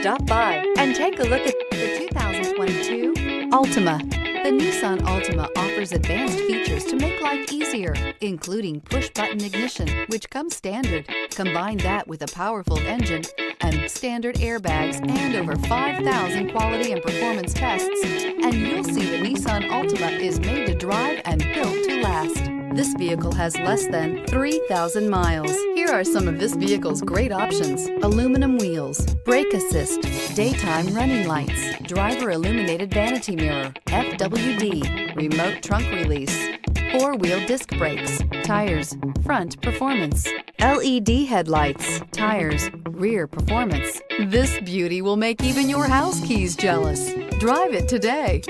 Stop by and take a look at the 2022 Altima. The Nissan Altima offers advanced features to make life easier, including push-button ignition, which comes standard. Combine that with a powerful engine and standard airbags and over 5,000 quality and performance tests, and you'll see the Nissan Altima is made to drive and built to last. This vehicle has less than 3,000 miles. Here are some of this vehicle's great options: aluminum wheels, brake assist, daytime running lights, driver illuminated vanity mirror, FWD, remote trunk release, four-wheel disc brakes, tires, front performance, LED headlights, tires, rear performance. This beauty will make even your house keys jealous. Drive it today.